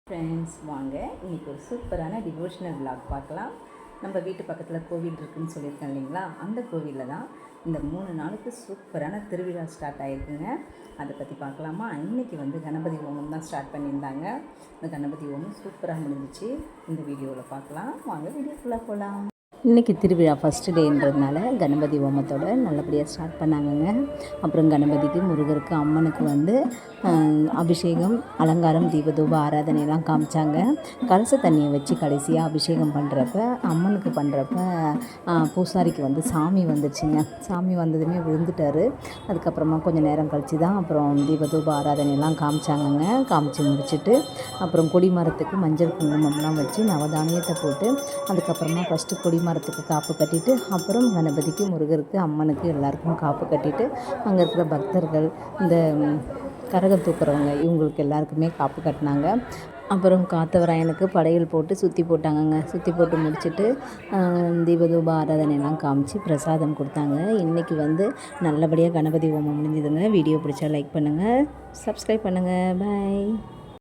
Friends வாங்க இன்றைக்கி ஒரு சூப்பரான டிவோஷனல் விலாக் பார்க்கலாம். நம்ம வீட்டு பக்கத்தில் கோவில் இருக்குதுன்னு சொல்லியிருக்கேன் இல்லைங்களா, அந்த கோவிலில் தான் இந்த 3 நாளுக்கு சூப்பரான திருவிழா ஸ்டார்ட் ஆகிருக்குங்க. அதை பற்றி பார்க்கலாமா? இன்றைக்கி கணபதி ஹோமம் தான் ஸ்டார்ட் பண்ணியிருந்தாங்க. இந்த கணபதி ஹோமம் சூப்பராக முடிஞ்சிச்சு. இந்த வீடியோவில் பார்க்கலாம். வாங்க வீடியோக்குள்ளே போகலாம். இன்றைக்கி திருவிழா ஃபஸ்ட்டு டேன்றதுனால கணபதி ஹோமத்தோடு நல்லபடியாக ஸ்டார்ட் பண்ணாங்கங்க. அப்புறம் கணபதிக்கு, முருகருக்கு, அம்மனுக்கு அபிஷேகம், அலங்காரம், தீபதூப ஆராதனையெல்லாம் காமிச்சாங்க. கலச தண்ணியை வச்சு கடைசியாக அபிஷேகம் பண்ணுறப்ப, அம்மனுக்கு பண்ணுறப்ப பூசாரிக்கு சாமி வந்துடுச்சுங்க. சாமி வந்ததுமே விழுந்துட்டார். அதுக்கப்புறமா கொஞ்சம் நேரம் கழித்து தான் அப்புறம் தீபதூப ஆராதனையெல்லாம் காமிச்சாங்கங்க. காமிச்சு முடிச்சுட்டு அப்புறம் கொடிமரத்துக்கு மஞ்சள் குங்குமம்லாம் வச்சு நவதானியத்தை போட்டு அதுக்கப்புறமா ஃபஸ்ட்டு கொடிமரத்துக்கு காப்பு கட்டிட்டு அப்புறம் கணபதிக்கு, முருகருக்கு, அம்மனுக்கு எல்லாருக்கும் காப்பு கட்டிட்டு அங்கே இருக்கிற பக்தர்கள், இந்த கரகம் தூக்குறவங்க இவங்களுக்கு எல்லாருக்குமே காப்பு கட்டினாங்க. அப்புறம் காத்தவராயனுக்கு படையல் போட்டு சுற்றி போட்டாங்கங்க. சுற்றி போட்டு முடிச்சுட்டு தீபதூப ஆராதனையெல்லாம் காமிச்சு பிரசாதம் கொடுத்தாங்க. இன்றைக்கி நல்லபடியாக கணபதி ஹோமம் முடிஞ்சுதுங்க. வீடியோ பிடிச்சா லைக் பண்ணுங்கள், சப்ஸ்கிரைப் பண்ணுங்கள். பாய்.